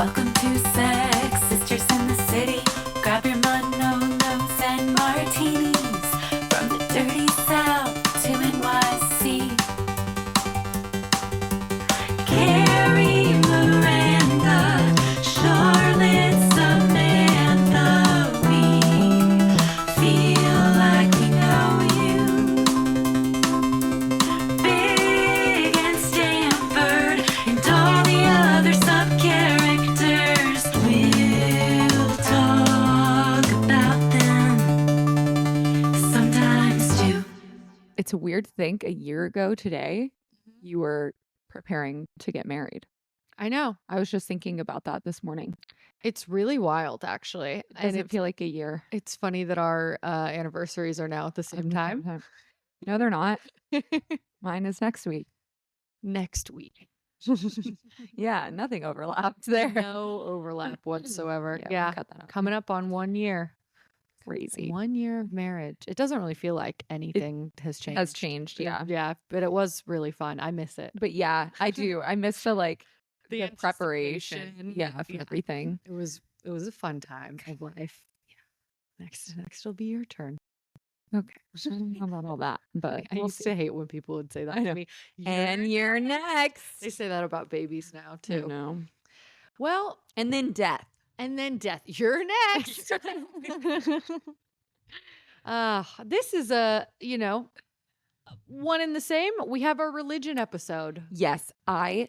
Welcome to Sex Sisters in the City. Grab your Manolos and martinis from the dirty South to NYC. Carrie, Miranda, Charlotte, Samantha, we feel like we know you. Big and Stanford and all the other sub-characters, we'll talk about them sometimes too. It's weird to think a year ago today, you were preparing to get married. I know. I was just thinking about that this morning. It's really wild, actually. It doesn't it's, feel like a year. it's funny that our anniversaries are now at the same time. No, they're not. Mine is next week. Next week. Yeah, nothing overlapped there. No overlap whatsoever. Yeah, Yeah. we'll cut that out. Coming up on 1 year. Crazy. 1 year of marriage. It doesn't really feel like anything has changed. Has changed, yeah. Yeah, but it was really fun. I miss it. But yeah, I do. I miss the the preparation. anticipation. Yeah, for everything. It was a fun time of life. Yeah. Next will be your turn. Okay. I don't know about all that, but I we'll used see. to hate when people would say that I to know. me. And you're next. They say that about babies now I too. know. Well, And then death. and then death. You're next. This is one and the same. We have our religion episode. Yes, I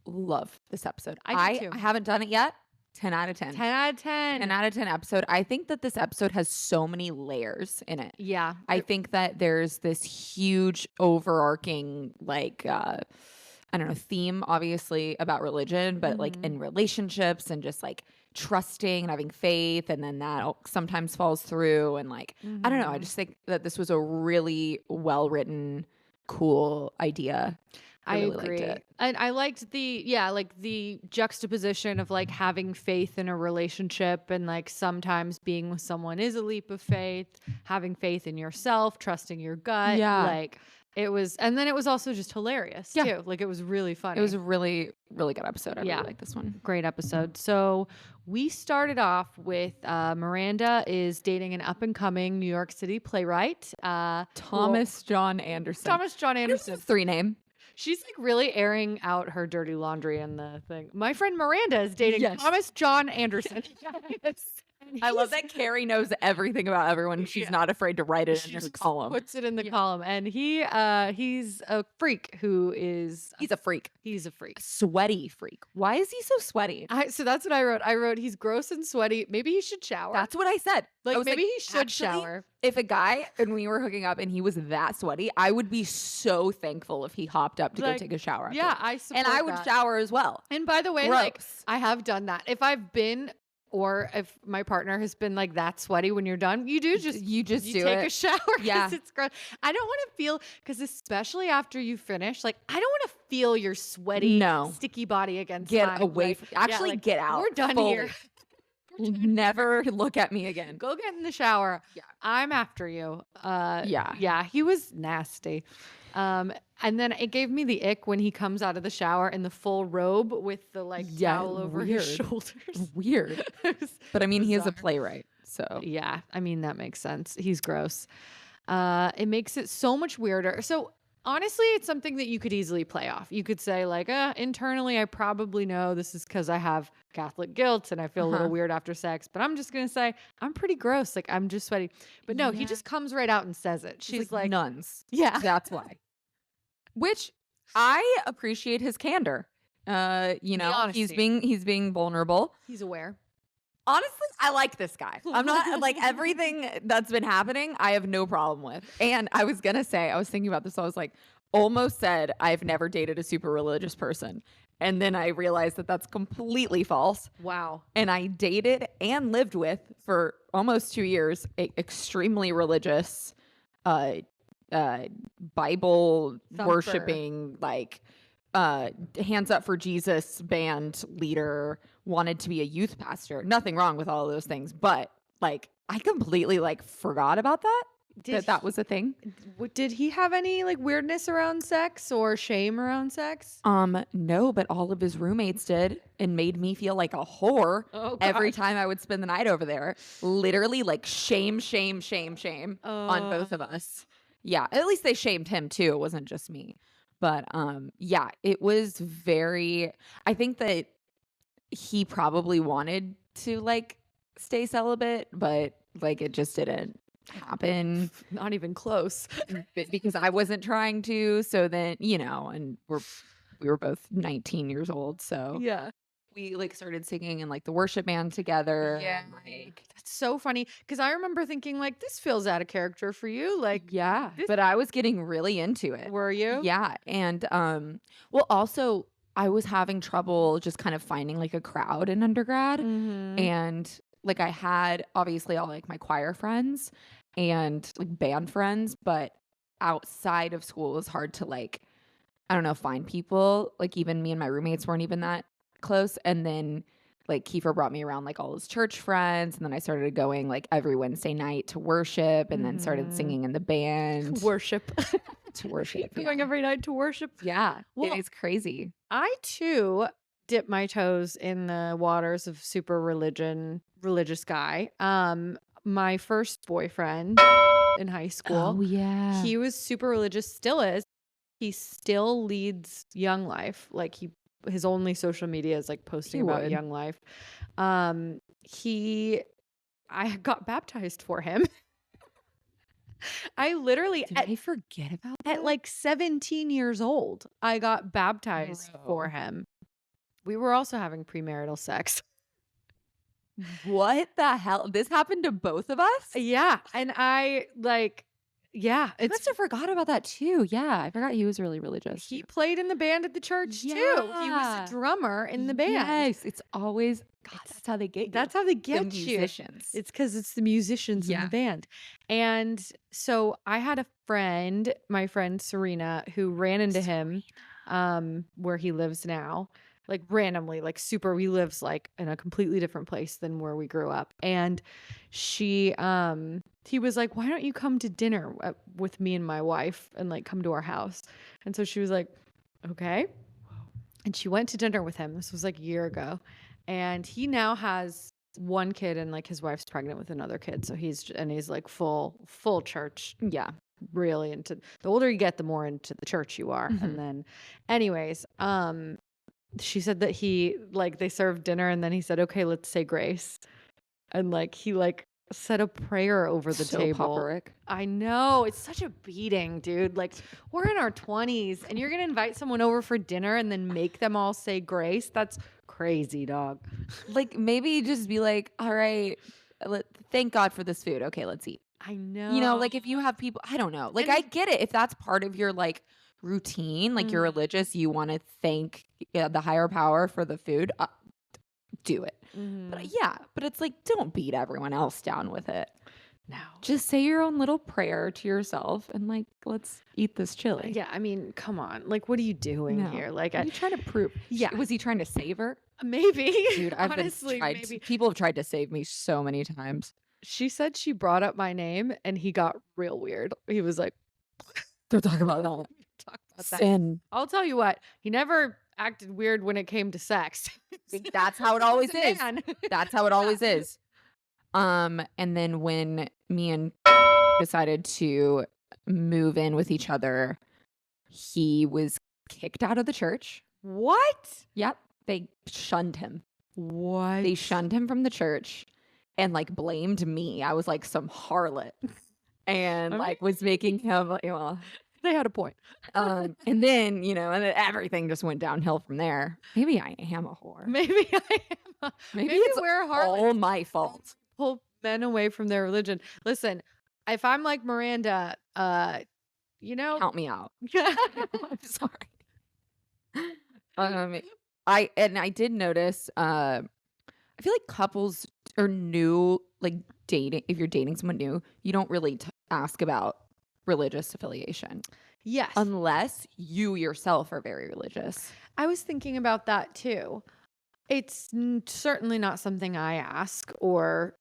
love this episode. I do too. I haven't done it yet. 10 out of 10. 10 out of 10. 10 out of 10 episode. I think that this episode has so many layers in it. Yeah. I think that there's this huge overarching I don't know, theme obviously about religion, but like in relationships and just like trusting and having faith, and then that sometimes falls through, and like I don't know, I just think that this was a really well written, cool idea. I really agree. liked it. And I liked the juxtaposition of like having faith in a relationship, and like sometimes being with someone is a leap of faith, having faith in yourself, trusting your gut. Yeah. Like it was, and then it was also just hilarious too. Like it was really funny. It was a really, really good episode. I Yeah. really like this one. Great episode. So we started off with Miranda is dating an up and coming New York City playwright. Thomas John Anderson. Thomas John Anderson. His 3 name. She's like really airing out her dirty laundry in the thing. My friend Miranda is dating Yes. Thomas John Anderson. I love that Carrie knows everything about everyone. She's not afraid to write it in her column. Puts it in the column, and he's a freak who is He's a freak. he's a freak. Sweaty freak. Why is he so sweaty? So that's what I wrote. I wrote he's gross and sweaty. Maybe he should shower. That's what I said. like I was maybe he should actually, shower. If a guy and we were hooking up and he was that sweaty, I would be so thankful if he hopped up to go Like, take a shower. after. Yeah, I support and I would that. shower as well. And by the way, like Gross. I have done that. If I've been, or if my partner has been like that sweaty when you're done, you do just You just do take it. a shower. 'Cause Yeah. it's gross. I don't want to feel, because especially after you finish, like I don't want to feel your sweaty, No. sticky body against Get mine. away Like, from Actually, like, get out. We're done fully. here. Never look at me again. Go get in the shower. Yeah. I'm after you. Yeah. Yeah, he was nasty. And then it gave me the ick when he comes out of the shower in the full robe with the like Yeah, towel over his weird. shoulders. Weird. It was But I mean, he is a bizarre. playwright. So Yeah, I mean that makes sense. He's gross. It makes it so much weirder. So honestly, it's something that you could easily play off. You could say like, internally, I probably know this is because I have Catholic guilt and I feel a little weird after sex. But I'm just gonna say I'm pretty gross. Like I'm just sweaty. But no, he Yeah. just comes right out and says it. She's like, nuns. yeah, That's why. Which I appreciate his candor. He's honesty. he's being vulnerable. he's aware. Honestly, I like this guy. I'm not like everything that's been happening, I have no problem with. And I was gonna say, I was thinking about this, I was like, almost said I've never dated a super religious person. And then I realized that that's completely false. Wow. And I dated and lived with for almost 2 years a extremely religious Bible Thumper. worshiping, like hands up for Jesus band leader, wanted to be a youth pastor. Nothing wrong with all of those things, but like I completely like forgot about that that was a thing. Did he have any like weirdness around sex or shame around sex? No, but all of his roommates did and made me feel like a whore every time I would spend the night over there. Literally like shame on both of us. Yeah, at least they shamed him too. It wasn't just me. But yeah, it was very I think that he probably wanted to like stay celibate, but like it just didn't happen. Not even close. Because I wasn't trying to. So then, and we were both 19 years old. So Yeah. we like started singing in like the worship band together. Yeah. and, like That's so funny because I remember thinking like this feels out of character for you. Like, yeah, but I was getting really into it. were you? Yeah. And well also I was having trouble just kind of finding like a crowd in undergrad. Mm-hmm. And like I had obviously all like my choir friends and like band friends, but outside of school it was hard to like, I don't know, find people. Like even me and my roommates weren't even that close. And then like Kiefer brought me around like all his church friends. And then I started going like every Wednesday night to worship and then started singing in the band. Worship. To worship. Going every night to worship. Yeah. Well, it is crazy. I too dip my toes in the waters of super religious guy. My first boyfriend in high school. Oh yeah. He was super religious, still is. He still leads Young Life. Like his only social media is like posting about would. Young Life. I got baptized for him. I literally Did I forget about that? at like 17 years old, I got baptized Bro. for him. We were also having premarital sex. What the hell? This happened to both of us? Yeah. And I like, yeah, I must have forgot about that too. Yeah, I forgot he was really religious. he played in the band at the church too. He was Yeah. a drummer in the band. Yes, it's always God. That's how they get you. That's how they The get you. musicians. It's because it's the musicians in Yeah. the band. And so I had a friend, my friend Serena, who ran into him where he lives now. Like randomly, like super, he lives like in a completely different place than where we grew up. And he was like, why don't you come to dinner with me and my wife and like come to our house? And so she was like, okay. And she went to dinner with him. This was like a year ago. And he now has one kid and like his wife's pregnant with another kid. So he's like full church. yeah. Really into the older you get, the more into the church you are. And then anyways, she said that they served dinner and then he said, okay, let's say grace. And like he like said a prayer over the So table. Papa-ric. I know. It's such a beating, dude. Like we're in our 20s and you're going to invite someone over for dinner and then make them all say grace. That's crazy, dog. Like maybe just be like, all right, thank God for this food. Okay, let's eat. I know. Like if you have people, I don't know. Like And- I get it. If that's part of your like routine, like you're religious, you want to thank the higher power for the food, do it. But but it's like, don't beat everyone else down with it. No. Just say your own little prayer to yourself and like, let's eat this chili. Yeah, I mean, come on. Like, what are you doing No. here? Like, What are you trying to prove? Yeah. Was he trying to save her? maybe. Dude, I've Honestly, been maybe. people have tried to save me so many times. She said she brought up my name and he got real weird. He was like, Don't talk about that. talk about that. Sin. I'll tell you what, he never acted weird when it came to sex. That's how it always He was a is. man. That's how it always is. And then when me and decided to move in with each other, he was kicked out of the church. What? Yep. They shunned him. What? They shunned him from the church and like blamed me. I was like some harlot and I mean- like was making him like, well, They had a point. and then, and then everything just went downhill from there. Maybe I am a whore. Maybe I am. Maybe Maybe it's we're harlots. all my fault. Pull men away from their religion. Listen, if I'm like Miranda, Count me out. I'm sorry. I did notice. I feel like couples are new, like dating. If you're dating someone new, you don't really ask about religious affiliation yes. unless you yourself are very religious. I was thinking about that too. It's certainly not something I ask or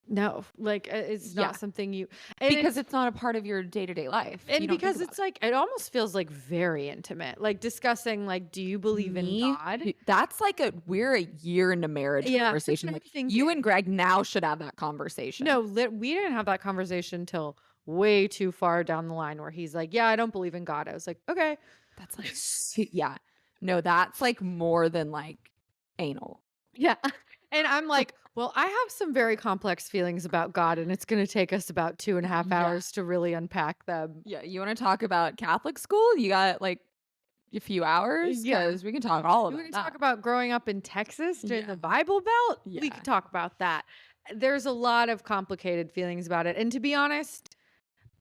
No, like it's not Yeah. something you Because it's not a part of your day-to-day life. and You don't think because about it's like it almost feels like very intimate, like discussing like, do you believe in God? That's like we're a year into marriage Yeah, conversation. I'm Like, you thinking. and Greg now should have that conversation. No, we didn't have that conversation till way too far down the line where he's like, yeah, I don't believe in God. I was like, okay. That's like, yeah. No, that's like more than like anal. Yeah. And I'm like, well, I have some very complex feelings about God, and it's going to take us about 2.5 Yeah. hours to really unpack them. Yeah. You want to talk about Catholic school? You got like a few hours? Yeah. Because we can talk all You about want to that. talk about growing up in Texas during Yeah. the Bible Belt? We Yeah. could talk about that. There's a lot of complicated feelings about it. And to be honest,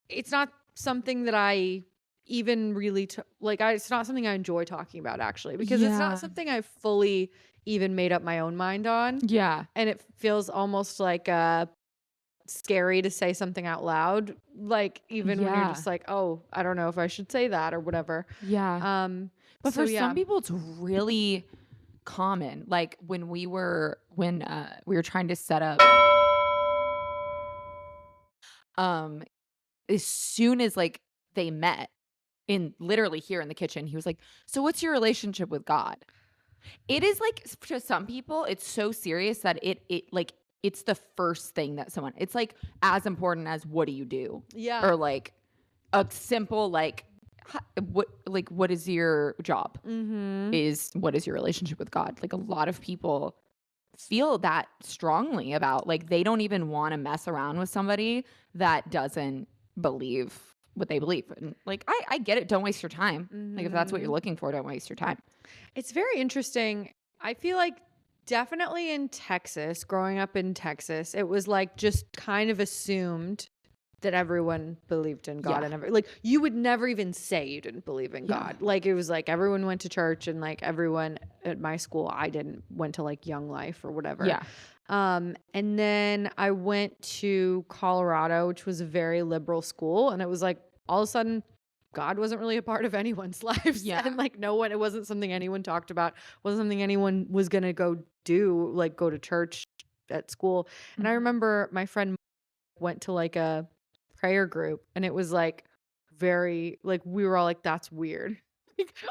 it's not something that I even really it's not something I enjoy talking about actually, because it's Yeah. not something I fully even made up my own mind on. Yeah. And it feels almost like scary to say something out loud, like even when you're Yeah. just like, oh, I don't know if I should say that or whatever. Yeah. But So for yeah. some people, it's really common. Like when we were trying to set up, as soon as like they met in literally here in the kitchen, he was like, "So what's your relationship with God?" It is like to some people, it's so serious that it like it's the first thing that someone. It's like as important as what do you do, Yeah. or like a simple like what is your job? Mm-hmm. Is what is your relationship with God? Like a lot of people feel that strongly about like they don't even want to mess around with somebody that doesn't believe what they believe. And like I get it, don't waste your time. Like if that's what you're looking for, don't waste your time. It's very interesting. I feel like definitely in Texas, growing up in Texas, it was like just kind of assumed that everyone believed in God. Yeah. And like you would never even say you didn't believe in Yeah. God. Like it was like everyone went to church, and like everyone at my school, I didn't, went to like Young Life or whatever. Yeah. And then I went to Colorado, which was a very liberal school, and it was like all of a sudden God wasn't really a part of anyone's lives. Yeah. And like no one, it wasn't something anyone talked about, wasn't something anyone was gonna go do, like go to church at school. And I remember my friend went to like a prayer group, and it was like very like we were all like, that's weird.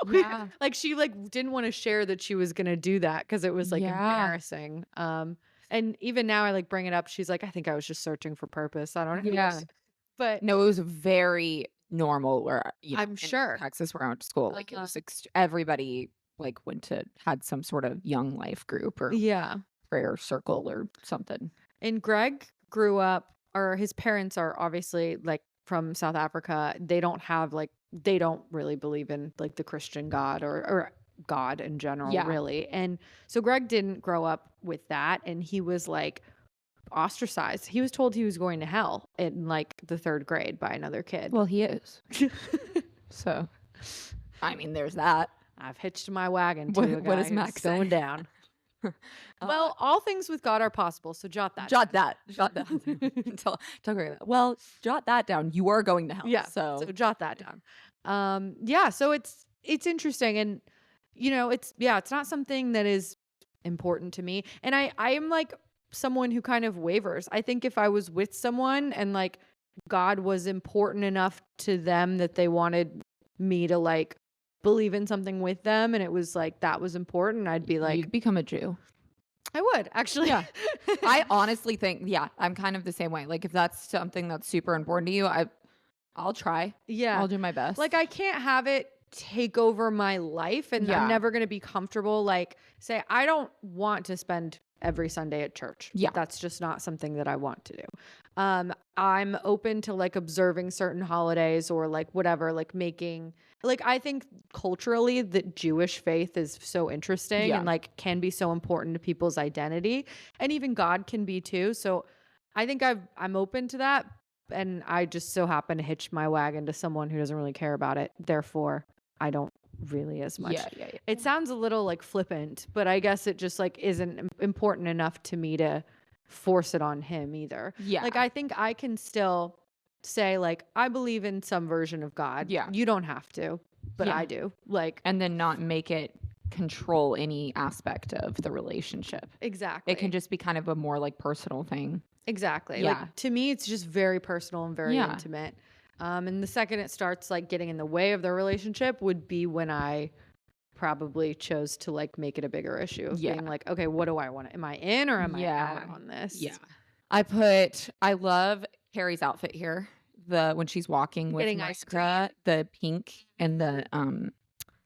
Yeah. Like she like didn't want to share that she was gonna do that because it was like Yeah. embarrassing. And even now I like bring it up, she's like, I think I was just searching for purpose, I don't know. Yeah. But No, it was very normal where I'm in sure. Texas where I went to school. Like it was everybody like had some sort of Young Life group or Yeah. prayer circle or something. And Greg grew up, or his parents are obviously like from South Africa. They don't really believe in like the Christian God or God in general, Yeah. really. And so Greg didn't grow up with that, and he was like ostracized. He was told he was going to hell in like the 3rd grade by another kid. Well, he is. So, I mean, there's that. I've hitched my wagon to What- a guy what does who's Max going say? down. Well, all things with God are possible, so jot that. Jot that. Tell Greg that. Well, jot that down. You are going to hell. Yeah. So, So jot that down. Yeah. So it's interesting, and it's not something that is important to me, and I am like someone who kind of wavers. I think if I was with someone and like God was important enough to them that they wanted me to like believe in something with them, and it was like that was important, I'd be like, you'd become a Jew. I would actually. Yeah. I honestly think, I'm kind of the same way. Like if that's something that's super important to you, I'll try. Yeah. I'll do my best. Like I can't have it take over my life, and Yeah. I'm never going to be comfortable. Like say, I don't want to spend every Sunday at church. Yeah. That's just not something that I want to do. I'm open to like observing certain holidays or like whatever, like making, like I think culturally that Jewish faith is so interesting Yeah. and like can be so important to people's identity, and even God can be too. So I think I'm open to that, and I just so happen to hitch my wagon to someone who doesn't really care about it. Therefore, I don't really as much. Yeah. It sounds a little like flippant, but I guess it just like isn't important enough to me to force it on him either. Yeah. Like I think I can still say like I believe in some version of God. Yeah. You don't have to, but Yeah. I do. Like And then not make it control any aspect of the relationship. Exactly. It can just be kind of a more like personal thing. Exactly. Yeah. Like to me, it's just very personal and very Yeah. intimate. And the second it starts like getting in the way of their relationship would be when I probably chose to like make it a bigger issue of Yeah. being like, okay, what do I want? Am I in or am I Yeah. out on this? Yeah. I love Carrie's outfit here. When she's walking with Getting ice Monica, the pink and the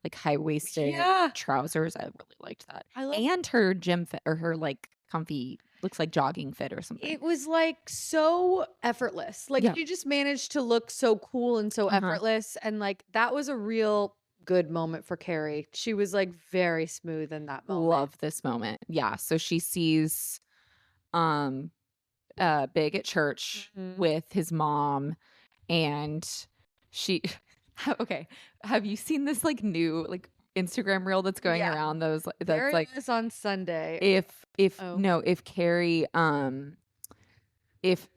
like high-waisted Yeah. trousers. I really liked that. I love And her gym fit or her like comfy, looks like jogging fit or something. it was like so effortless. Like Yeah. she just managed to look so cool and so effortless. And like that was a real good moment for Carrie. She was like very smooth in that moment. Love this moment. Yeah. So she sees Big at church Mhm. with his mom, and she okay. Have you seen this like new like Instagram reel that's going Yeah. around that's There like it is on Sunday. if Carrie if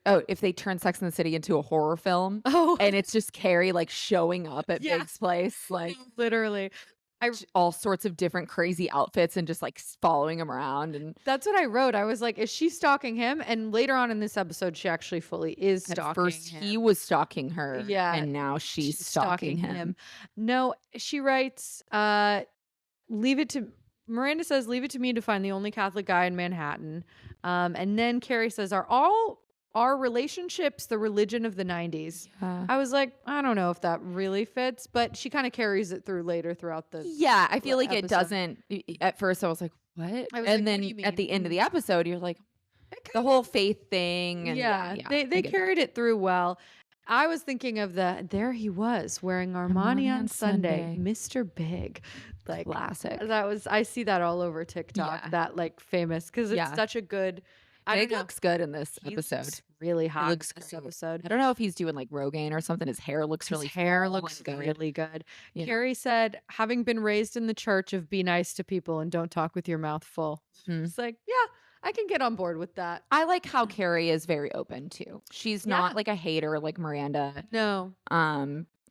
they turn Sex in the City into a horror film, Oh, and it's just Carrie like showing up at Yeah. Big's place like literally. all sorts of different crazy outfits and just like following him around. And That's what I wrote. I was like, is she stalking him? And later on in this episode, she actually fully is stalking at first him. he was stalking her, Yeah, and now she's stalking him. No, she writes, Miranda says, leave it to me to find the only Catholic guy in Manhattan. And then Carrie says, are all our relationships the religion of the 90s? Yeah. I was like, I don't know if that really fits, but she kind of carries it through later throughout the Yeah, I feel like it episode. doesn't. At first, I was like, "What?" I was like, And "What then do you at the mean?" end of the episode, you're like, the whole faith thing. And yeah, I they get carried it through well. I was thinking of there he was wearing Armani on Sunday, Mr. Big. that. Like Classic. I see that all over TikTok, Yeah. that like famous, because it's Yeah. such a good, I Big don't know. looks good in this He episode. looks really hot looks in this great. episode. I don't know if he's doing like Rogaine or something. His hair looks His really hair full looks and good. really good. Yeah. Carrie said, having been raised in the church of be nice to people and don't talk with your mouth full. Mhm. It's like, yeah, I can get on board with that. I like how Carrie is very open too. She's Yeah. not like a hater like Miranda. No,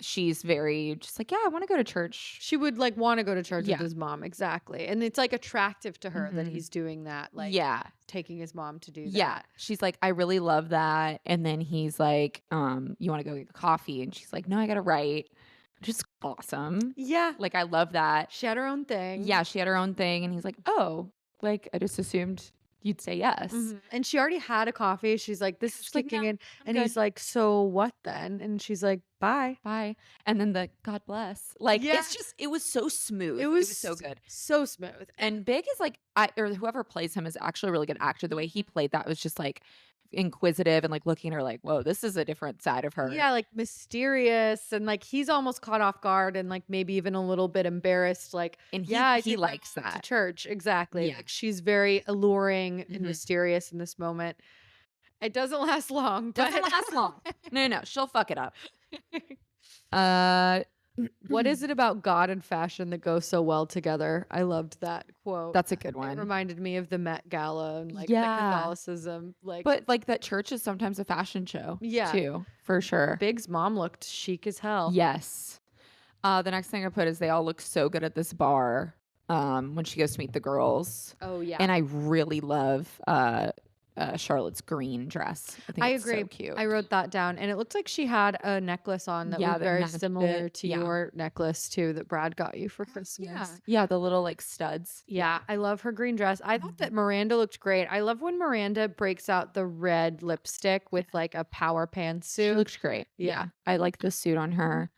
She's very just like, yeah, I want to go to church. she would like want to go to church Yeah. with his mom. Exactly. And it's like attractive to her that Mhm. he's doing that. Like Yeah. taking his mom to do that. Yeah. She's like, I really love that. And then he's like, you want to go get coffee? And she's like, no, I gotta write. Which is awesome. Yeah. Like, I love that. She had her own thing. Yeah, she had her own thing. And he's like, oh, like I just assumed you'd say yes. Mhm. And she already had a coffee. She's like, this is She's like, kicking "No, in. I'm And good." he's like, so what then? And she's like, bye. Bye. And then the God bless. Like Yeah. it's just, it was so smooth. It was so good. So smooth. And Big is like, or whoever plays him is actually a really good actor. The way he played that was just like inquisitive and like looking at her like, whoa, this is a different side of her. Yeah, like mysterious, and like he's almost caught off guard and like maybe even a little bit embarrassed. Like, And yeah, I he take my likes mom to that. church. Exactly. Yeah. Like she's very alluring and Mhm. mysterious in this moment. It doesn't last long. Doesn't but- last long. No, she'll fuck it up. What is it about God and fashion that go so well together? I loved that quote. That's a good It one. reminded me of the Met Gala and like Yeah. the Catholicism. Like, But like that church is sometimes a fashion show. Yeah. Too, for sure. Big's mom looked chic as hell. Yes. The next thing I put is they all look so good at this bar when she goes to meet the girls. Oh yeah. And I really love Charlotte's green dress. I think I it's agree. so cute. I wrote that down, and it looked like she had a necklace on that Yeah, was that very matched similar it. to Yeah. your necklace too, that Brad got you for Yeah. Christmas. Yeah, the little like studs. Yeah, I love her green dress. I thought that Miranda looked great. I love when Miranda breaks out the red lipstick with like a power She pantsuit. looks great. Yeah. I like the suit on her.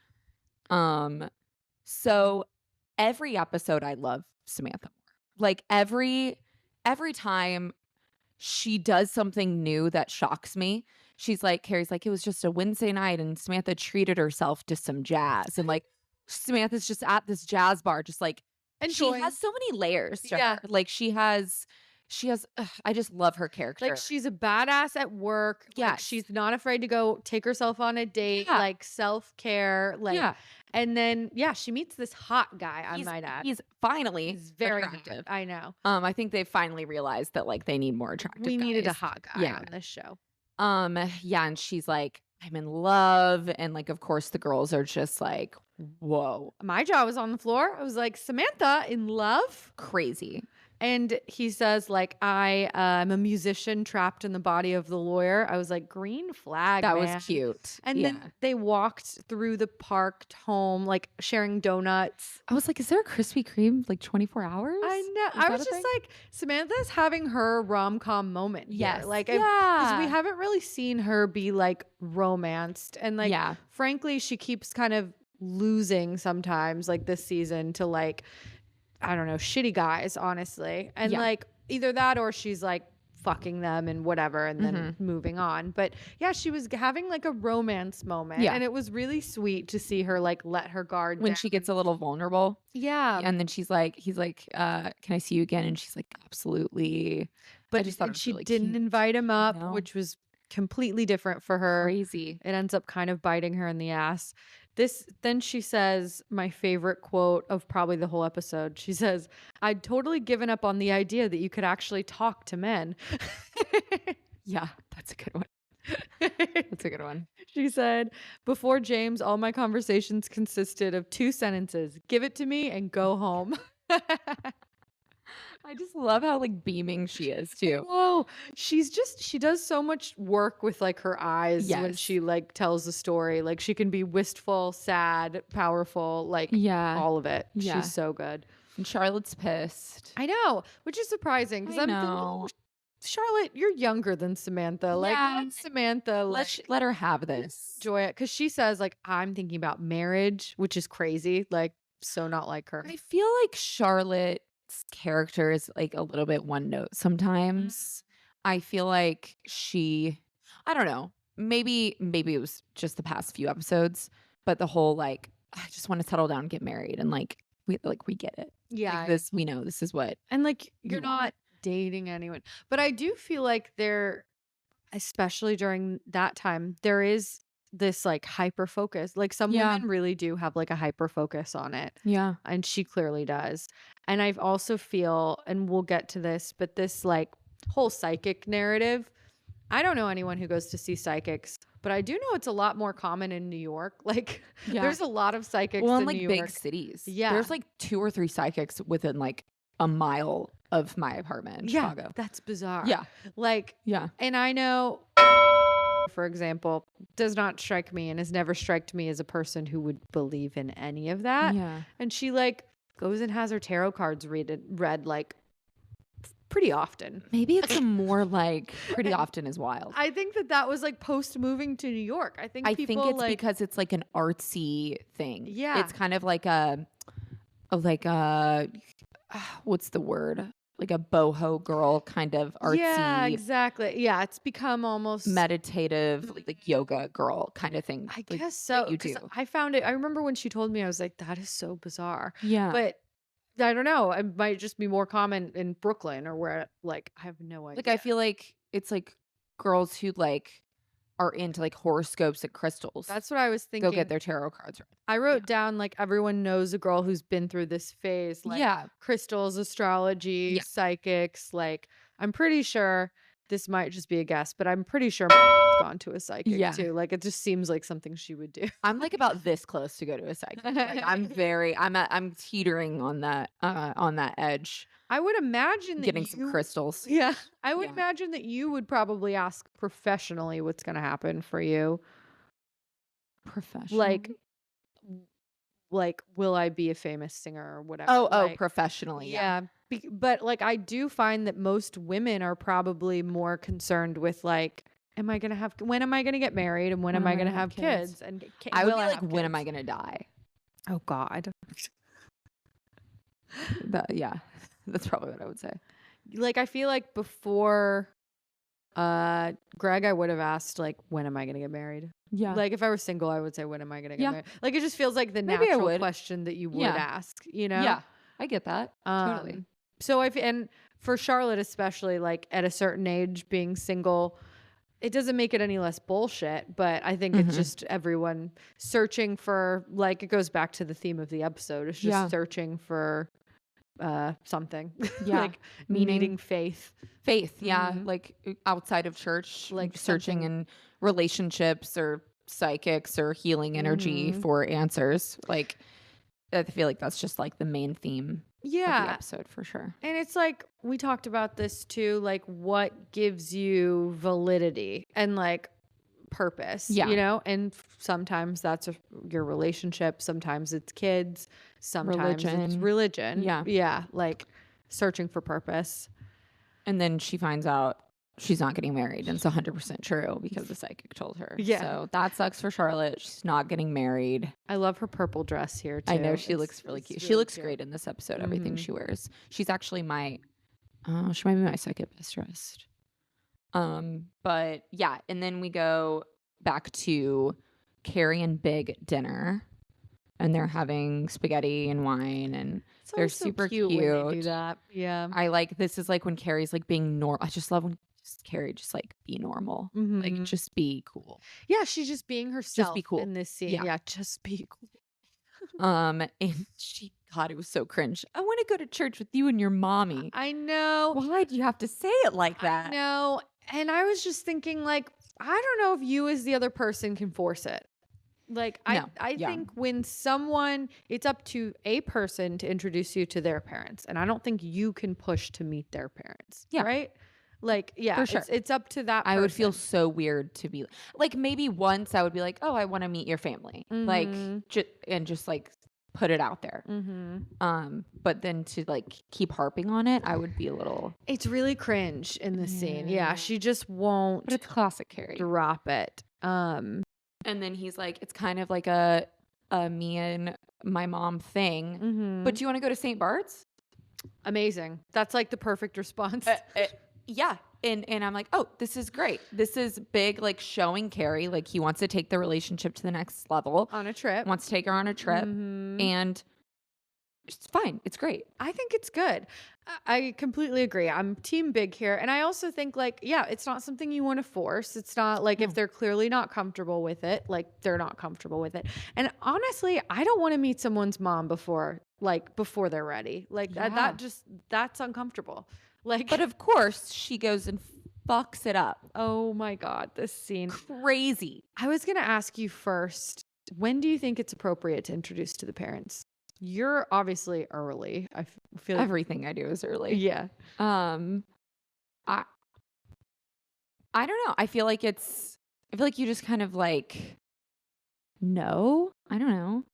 So every episode I love Samantha more. Like every time she does something new that shocks me. She's like, Carrie's like, it was just a Wednesday night and Samantha treated herself to some jazz. And like Samantha's just at this jazz bar, just like Enjoying. she has so many layers to Yeah. her. Like she has I just love her character. Like she's a badass at work. Like, Yes. she's not afraid to go take herself on a date. Yeah. Like self-care. Like yeah. and then she meets this hot guy, I He's- might add. He's finally He's very attractive. hot. I know. I think they finally realized that like they need more attractive We needed a guys. hot guy Yeah. on this show. Yeah, and she's like, I'm in love. And like, of course, the girls are just like, whoa, My jaw was on the floor. I was like, Samantha in love? crazy. And he says, like, I'm a musician trapped in the body of the lawyer. I was like, green flag, That man. was cute. And yeah. then they walked through the park home, like sharing donuts. I was like, is there a Krispy Kreme like 24 hours? I know. Is I that was a just thing? like, Samantha's having her rom-com moment here. Yes. Like, because we Yeah. haven't really seen her be like romanced. And like, Yeah. frankly, she keeps kind of losing sometimes, like this season, to like, I don't know, shitty guys, honestly. And Yeah. like, either that or she's like fucking them and whatever and then moving on. But yeah, she was having like a romance moment. Yeah. And it was really sweet to see her like let her guard When down. she gets a little vulnerable. Yeah. And then he's like, can I see you again? And she's like, absolutely. But I just thought it and was she really didn't cute. invite him up, know. which was completely different for her. Crazy. It ends up kind of biting her in the ass. Then she says my favorite quote of probably the whole episode. She says, "I'd totally given up on the idea that you could actually talk to men." Yeah, that's a good one. That's a good one. She said, "Before James, all my conversations consisted of 2 sentences. Give it to me and go home." I just love how like beaming she is too. Whoa, she does so much work with like her eyes when Yes. she like tells the story. Like she can be wistful, sad, powerful, like Yeah. all of it. Yeah. She's so good. And Charlotte's pissed. I know, which is surprising because I I'm know. thinking, Charlotte, you're younger than Samantha. Like Yeah. let Samantha Let her have this. enjoy it because she says like I'm thinking about marriage, which is crazy. Like so not like her. I feel like Charlotte's character is like a little bit one note sometimes. I feel like I don't know, maybe it was just the past few episodes, but the whole like, I just want to settle down and get married. And like, we get it. Yeah, Like, we know this is what. and like you're You want. not dating anyone, but I do feel like there, especially during that time, there is this like hyper focus. Like some Yeah. women really do have like a hyper focus on it, Yeah. and she clearly does. And I also feel, and we'll get to this, but this like whole psychic narrative, I don't know anyone who goes to see psychics, but I do know it's a lot more common in New York. Like Yeah. there's a lot of psychics Well, in in like New big York. cities. Yeah. There's like 2 or 3 psychics within like a mile of my apartment in Yeah, Chicago. that's bizarre. Yeah. Like, Yeah. and I know, for example, does not strike me and has never struck me as a person who would believe in any of that. Yeah. And she like goes and has her tarot cards read like pretty often. Maybe it's a more like pretty often is wild. I think that was like post moving to New York. I think people it's like because it's like an artsy thing. Yeah. It's kind of like what's the word? Like a boho girl kind of artsy, Yeah, exactly. Yeah, it's become almost meditative, like yoga girl kind of thing. I like, guess that so. you 'Cause do. I found it. I remember when she told me, I was like, that is so bizarre. Yeah. But I don't know. It might just be more common in Brooklyn or where, like, I have no idea. Like I feel like it's like girls who like are into like horoscopes and crystals. That's what I was thinking. Go get their tarot cards read. I wrote down like everyone knows a girl who's been through this phase, like Yeah. crystals, astrology, Yeah. psychics. Like I'm pretty sure this might just be a guess, but I'm pretty sure gone to a psychic Yeah. too. Like it just seems like something she would do. I'm like about this close to go to a psychic. Like I'm teetering on that edge, I would imagine that getting some crystals. Yeah, I would Yeah. imagine that you would probably ask professionally what's going to happen for you. Professional. Like, will I be a famous singer or whatever? Oh, Like, professionally. Yeah. yeah. But like, I do find that most women are probably more concerned with like, when am I going to get married, and when am I going to have kids? And I would will be like, have when am kids? I gonna die? Oh God. Yeah, that's probably what I would say. Like, I feel like before Greg, I would have asked like, when am I going to get married? Yeah. Like if I were single, I would say, when am I going to get Yeah. married? Like it just feels like the Maybe I natural would. question that you would Yeah. ask, you know? Yeah, I get that. Totally. So and for Charlotte especially, like at a certain age, being single, it doesn't make it any less bullshit, but I think it's Mhm. just everyone searching for, like, it goes back to the theme of the episode. It's just Yeah. searching for something. Yeah. Like Meaning. needing faith. Faith, yeah, Mhm. like outside of church, Like like searching something- in relationships or psychics or healing energy for answers. Like, I feel like that's just like the main theme of the episode for sure. And it's like, we talked about this too, like what gives you validity and like purpose, you know? And sometimes that's your relationship. Sometimes it's kids. Sometimes it's religion. Yeah. Yeah. Like searching for purpose. And then she finds out she's not getting married, and it's 100% true because the psychic told her. Yeah. So that sucks for Charlotte. She's not getting married. I love her purple dress here too. I know, she looks really cute. She looks great in this episode, everything she wears. She's actually she might be my second best dressed. But yeah, and then we go back to Carrie and Big dinner, and they're having spaghetti and wine, and they're super cute. when they do that. Yeah. I like, this is like when Carrie's like being normal. I just love when Carrie just like be normal, like just be cool. Yeah, she's just being herself. Just be cool in this scene. Yeah, just be cool. And God, it was so cringe. I want to go to church with you and your mommy. I know. Why do you have to say it like that? No, and I was just thinking, like, I don't know if you as the other person can force it. Like, I think when it's up to a person to introduce you to their parents, and I don't think you can push to meet their parents. Yeah. Right? Like, yeah, for sure. It's up to that person. I would feel so weird to be like, maybe once I would be like, oh, I want to meet your family. Like, and just like put it out there. But then to like keep harping on it, I would be a little. It's really cringe in this scene. Yeah, she just won't. But it's classic Carrie. Drop it. And then he's like, it's kind of like a me and my mom thing. But do you want to go to St. Bart's? Amazing. That's like the perfect response. Yeah. And I'm like, oh, this is great. This is big, like showing Carrie, like he wants to take the relationship to the next level. On a trip. Wants to take her on a trip. And it's fine. It's great. I think it's good. I completely agree. I'm team Big here. And I also think like, yeah, it's not something you want to force. It's not like if they're clearly not comfortable with it, like they're not comfortable with it. And honestly, I don't want to meet someone's mom before they're ready. Like that's uncomfortable. Like, but of course she goes and fucks it up. Oh my God, this scene. Crazy. I was going to ask you first, when do you think it's appropriate to introduce to the parents? You're obviously early. I feel like everything I do is early. Yeah. I don't know. I feel like you just kind of like, no, I don't know.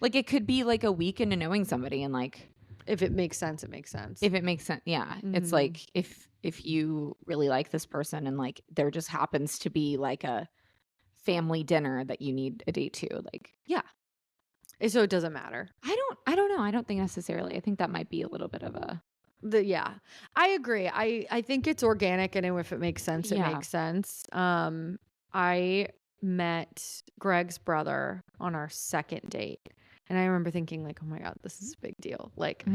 Like it could be like a week into knowing somebody, and like, if it makes sense, it makes sense. If it makes sense. Yeah. It's like, if you really like this person and like, there just happens to be like a family dinner that you need a date to, like, yeah. So it doesn't matter. I don't know. I don't think necessarily. I think that might be a little bit of a. I agree. I think it's organic, and if it makes sense, it makes sense. I met Greg's brother on our second date, and I remember thinking like, oh my God, this is a big deal. Like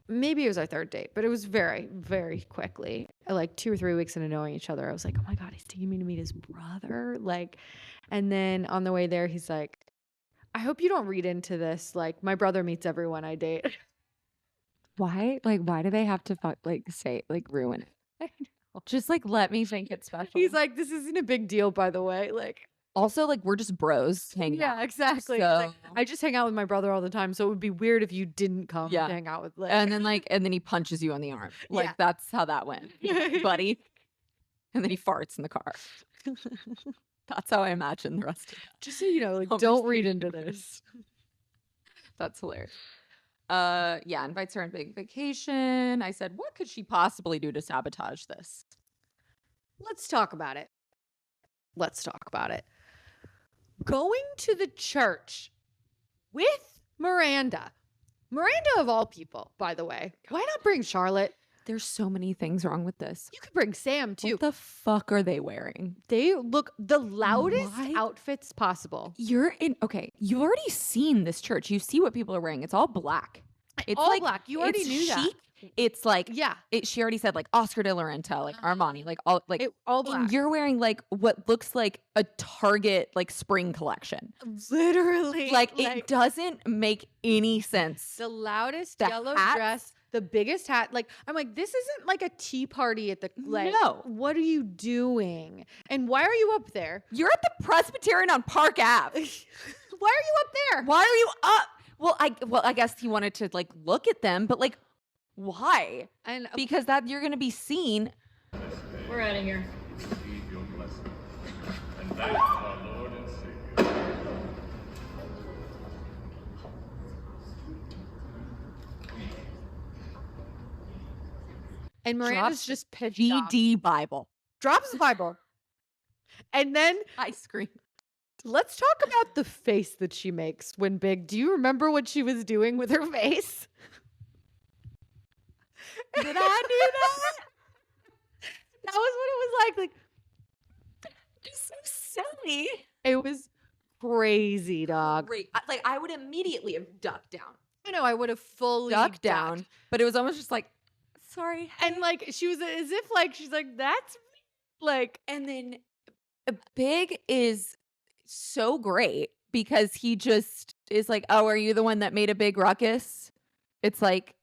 maybe it was our third date, but it was very, very quickly, like 2 or 3 weeks into knowing each other. I was like, oh my God, he's taking me to meet his brother. Like, and then on the way there, he's like, I hope you don't read into this. Like, my brother meets everyone I date. Why? Like, why do they have to ruin it? Just like, let me think it's special. He's like, this isn't a big deal, by the way. Like, also, like, we're just bros hanging out. Yeah, exactly. So. Like, I just hang out with my brother all the time, so it would be weird if you didn't come to hang out with. Like, and then he punches you on the arm. Like, that's how that went, buddy. And then he farts in the car. That's how I imagine the rest of it. Just so you know, like, don't read into this. That's hilarious. Invites her on big vacation. I said, what could she possibly do to sabotage this? Let's talk about it. Going to the church with Miranda. Miranda of all people, by the way. Why not bring Charlotte? There's so many things wrong with this. You could bring Sam too. What the fuck are they wearing? They look the loudest outfits possible. You've already seen this church. You see what people are wearing. It's all black. It's all like, black. You already knew that. It's like Yeah. she already said like Oscar de la Renta, like Armani, like all like All and black. you're wearing like what looks like a Target like spring collection. Literally. Like it doesn't make any sense. The loudest The yellow hats? dress, the biggest hat. Like, I'm like, this isn't like a tea party at the like. No. What are you doing? And why are you up there? You're at the Presbyterian on Park Ave. Why are you up there? Why are you up? Well, I guess he wanted to like look at them, but like, why? And Because that you're gonna be seen. we're out of here. Receive your blessing. And that is our Lord and Savior. And Miranda's Drops just pitched off. GD Bible. Drops the Bible. And then I scream. let's talk about the face that she makes when Big. Do you remember what she was doing with her face? Did I do that? That was what it was like. It's so silly. It was crazy, dog. Great. I would immediately have ducked down. I know. I would have fully Ducked down. But it was almost just like, sorry. And like she was as if like she's like, that's me. Like, And then Big is so great because he just is like, oh, are you the one that made a big ruckus? It's like,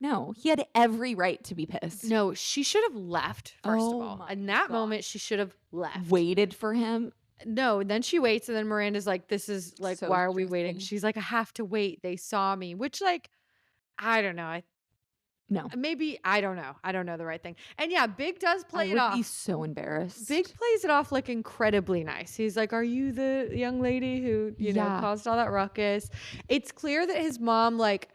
no, he had every right to be pissed. no, she should have left, first of Oh all. my In that God. moment, she should have left. Waited for him. No, then she waits, and then Miranda's like, this is like, So why are we waiting? stressful. She's like, I have to wait. They saw me, which like, I don't know. No. Maybe, I don't know. I don't know the right thing. And yeah, Big does play I it would off. be so embarrassed. Big plays it off like incredibly nice. He's like, are you the young lady who, you know, Yeah. caused all that ruckus? It's clear that his mom, like,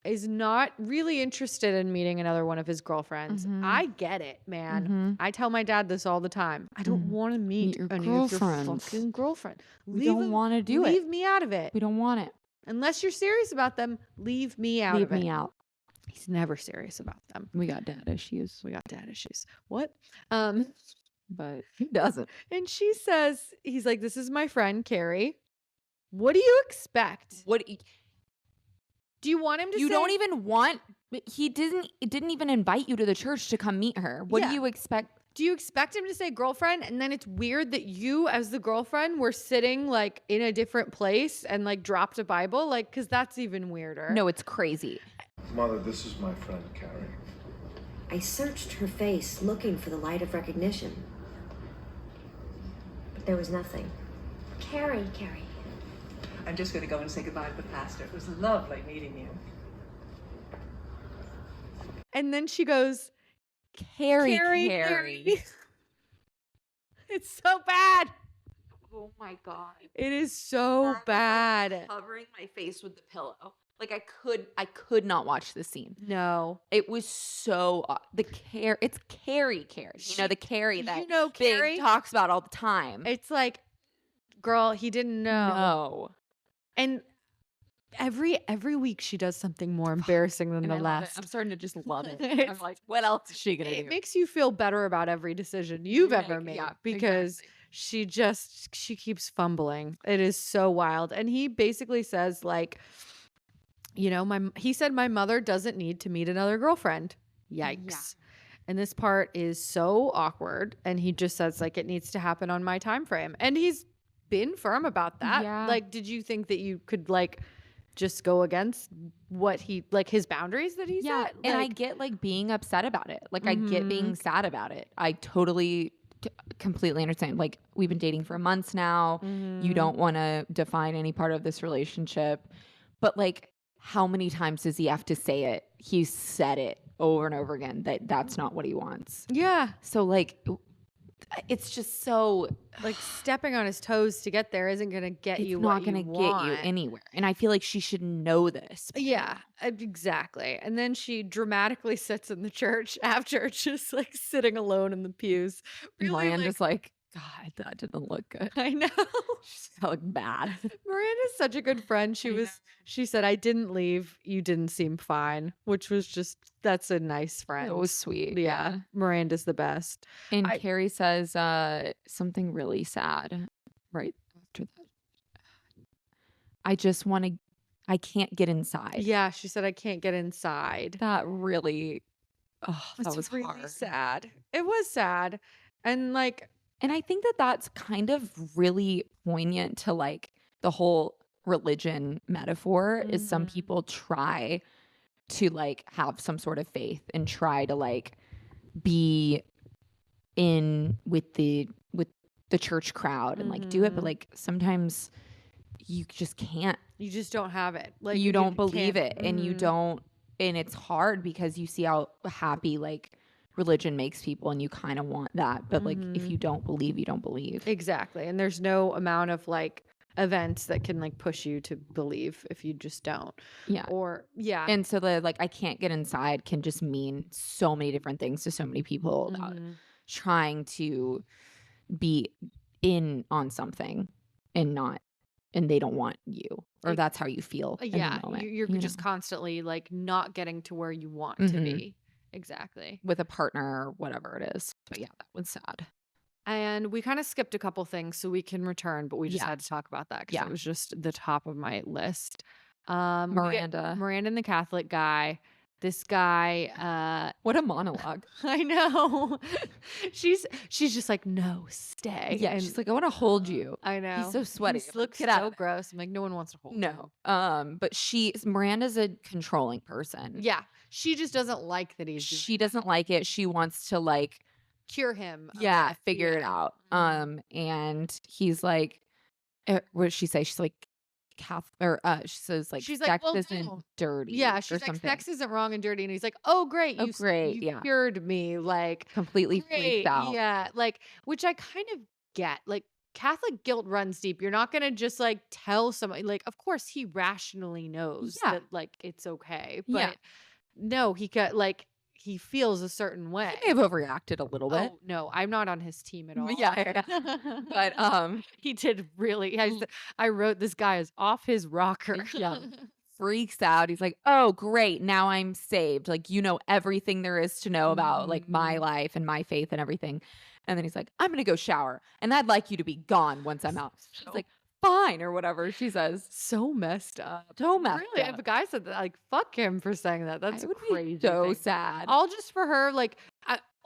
is not really interested in meeting another one of his girlfriends. Mhm. I get it, man. Mhm. I tell my dad this all the time. I don't Mhm. want to meet Meet your any of your girlfriends. fucking girlfriend. We don't want to do it. Leave me out of it. We don't want it. Unless you're serious about them, leave me out Leave of it. me out. He's never serious about them. We got dad issues. We got dad issues. What? But he doesn't. And she says, he's like, this is my friend, Carrie. What do you expect? What Do you want him to you say? don't even want he didn't even invite you to the church to come meet her. What Yeah. do you expect? Do you expect him to say girlfriend? And then it's weird that you, as the girlfriend, were sitting like in a different place and like dropped a Bible? Like, because that's even weirder. No, it's crazy. Mother, this is my friend, Carrie. I searched her face looking for the light of recognition. But there was nothing. Carrie. I'm just going to go and say goodbye to the pastor. It was lovely meeting you. And then she goes, Carrie. It's so bad. Oh my God. It is so bad. Covering my face with the pillow. Like I could not watch this scene. No. It was so it's Carrie. You know, the Carrie that You know Big Carrie? talks about all the time. It's like, girl, he didn't know. No. And every week she does something more embarrassing than And the I love it. last. I'm starting to just love it. It's- I'm like, what else is she gonna It do? makes you feel better about every decision you've You're ever like, made yeah, because exactly. she keeps fumbling. It is so wild. And he basically says like, you know, he said my mother doesn't need to meet another girlfriend. Yikes. Yeah. And this part is so awkward. And he just says like it needs to happen on my time frame. And he's been firm about that. Yeah. Like, did you think that you could like just go against what he like his boundaries that he Yeah, set? and I Like, get like being upset about it. Like I get being sad about it. I totally completely understand. Like we've been dating for months now. You don't want to define any part of this relationship. But like how many times does he have to say it? He's said it over and over again that that's not what he wants. yeah. So like it's just so Like stepping on his toes to get there isn't gonna get it's you not what going to you get you want. anywhere. And I feel like she should know this. Yeah, exactly. And then she dramatically sits in the church after, just like sitting alone in the pews. Really, Miranda's like, God, that didn't look good. I know. She's look bad. Miranda's such a good friend. She said, I didn't leave. You didn't seem fine, which was just, that's a nice friend. It was sweet. Yeah. Miranda's the best. And I- Carrie says something really sad right after that. I just want to I can't get inside. Yeah, she said I can't get inside. That really, oh, that It's was really hard. sad. It was sad. And like, And I think that that's kind of really poignant to like the whole religion metaphor is some people try to like have some sort of faith and try to like be in with the church crowd and like do it, but like sometimes you just can't. you just don't have it. Like You don't believe can't- it and you don't, and it's hard because you see how happy like religion makes people and you kind of want that, but like if you don't believe, you don't believe. Exactly. And there's no amount of like events that can like push you to believe if you just don't. Yeah. Or yeah. And so the like I can't get inside can just mean so many different things to so many people about trying to be in on something and they don't want you, or that's how you feel in yeah. the moment, You're you just know? constantly like not getting to where you want to be. Exactly. With a partner or whatever it is. But yeah, that was sad. And we kind of skipped a couple things so we can return, but we just Yeah. had to talk about that because Yeah. it was just the top of my list. we get Miranda. Miranda and the Catholic guy. This guy, What a monologue. I know. she's just like, no, stay. Yeah, And she's like, I want to hold you. I know. He's so sweaty. He I'm like, looks "Get out so of it." gross. I'm like, no one wants to hold him. No. But Miranda's a controlling person. Yeah. She just doesn't like that he's doing She doesn't like it. She wants to like cure him. of yeah, it. figure it Yeah. out. And he's like, what does she say? She's like, Catholic, or she says like, She's like, sex "Well, isn't no." dirty. Yeah, or she's like, something. sex isn't wrong and dirty. And he's like, oh, great. Oh, great, You yeah. cured me. Like, Completely great. freaked out. Yeah. Like, which I kind of get. Like, Catholic guilt runs deep. You're not going to just like tell somebody, like, of course, he rationally knows Yeah. that like it's okay. Yeah. But no, he got like, he feels a certain way. He may have overreacted a little bit. Oh, no, I'm not on his team at all. Yeah. But he did really. I wrote this guy is off his rocker. Yeah. freaks out. He's like, oh, great. Now I'm saved. Like, you know everything there is to know about like my life and my faith and everything. And then he's like, I'm going to go shower. And I'd like you to be gone once I'm out. She's like, fine, or whatever she says. So messed up. So messed Really, up. if a guy said that, like, fuck him for saying that. That's I would crazy. be so thing. sad. All just for her. Like,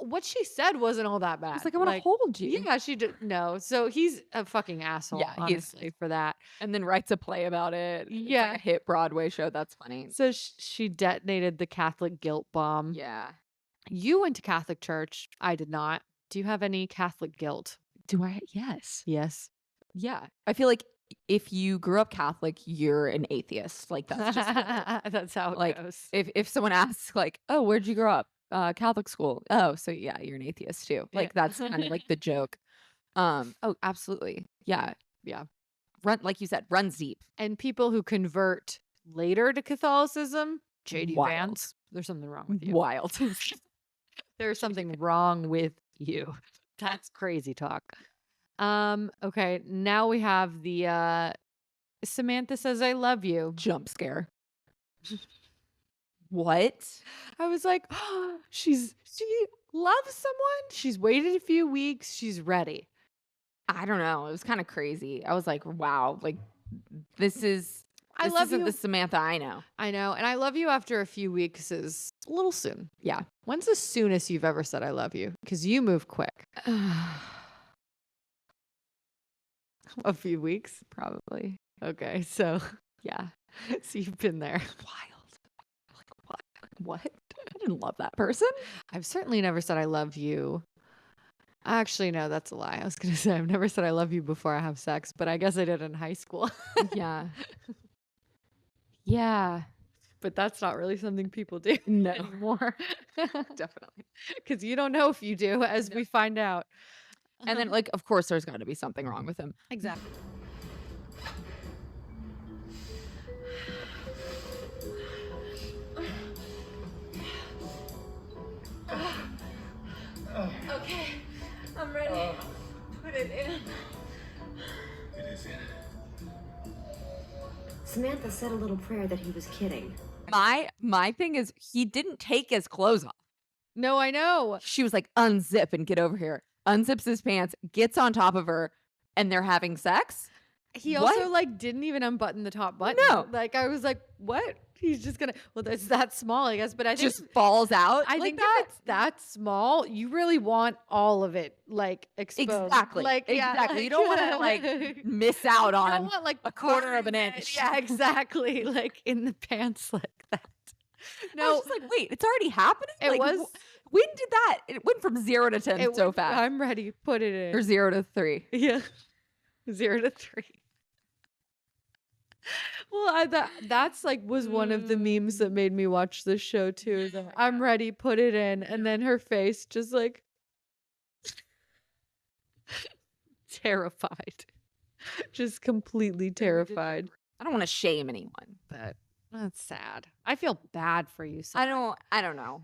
what she said wasn't all that bad. He's like, I want to hold you. Yeah, she did. No, so he's a fucking asshole. Yeah, he's- honestly, for that. And then writes a play about it. It's Yeah. like a hit Broadway show. That's funny. So she detonated the Catholic guilt bomb. Yeah. You went to Catholic church. I did not. Do you have any Catholic guilt? Do I? Yes. Yes. Yeah. I feel like if you grew up Catholic, you're an atheist. Like that's just That's how it like goes. if someone asks like, oh, where'd you grow up? Catholic school. Oh, so yeah, you're an atheist too. Like Yeah. that's kind of like the joke. Oh, absolutely. Yeah. Yeah. Run, like you said, runs deep. And people who convert later to Catholicism, JD Wild. Vance, there's something wrong with you. Wild. There's something wrong with you. That's crazy talk. Okay, now we have the Samantha says I love you. Jump scare. What? I was like, she loves someone. She's waited a few weeks. She's ready. I don't know. It was kind of crazy. I was like, wow, like this isn't you. the Samantha I know. I know. And I love you after a few weeks is a little soon. Yeah. When's the soonest you've ever said I love you? Because you move quick. A few weeks? Probably. Okay. So, Yeah. so you've been there. Wild. Like what? What? I didn't love that person. I've certainly never said I love you. Actually, no, that's a lie. I was going to say I've never said I love you before I have sex, but I guess I did in high school. Yeah. Yeah. But that's not really something people do No. anymore. Definitely. Because you don't know if you do, as we find out. And then like of course there's got to be something wrong with him. Exactly. Okay, I'm ready. Put it in. It is in. Samantha said a little prayer that he was kidding. My thing is he didn't take his clothes off. No, I know. She was like, unzip and get over here. Unzips his pants, gets on top of her, and they're having sex. He What? also like didn't even unbutton the top button. No. Like I was like, what? He's just gonna. Well, it's that small, I guess. But I think just falls out. I like think that. if it's that small, you really want all of it like exposed. Exactly. Like yeah, exactly. You don't want to like miss out you on don't want like a quarter of part an it. inch. Yeah, exactly. Like in the pants like that. I No, was just like, wait, it's already happening? it like, was. When did that? It went from 0 to 10 It so went- fast. I'm ready. Put it in. Or 0 to 3. Yeah. 0 to 3. Well, that's like was one of the memes that made me watch this show too. I'm ready, put it in, and then her face just like terrified, just completely terrified. I don't want to shame anyone. But that's sad. I feel bad for you. I don't know.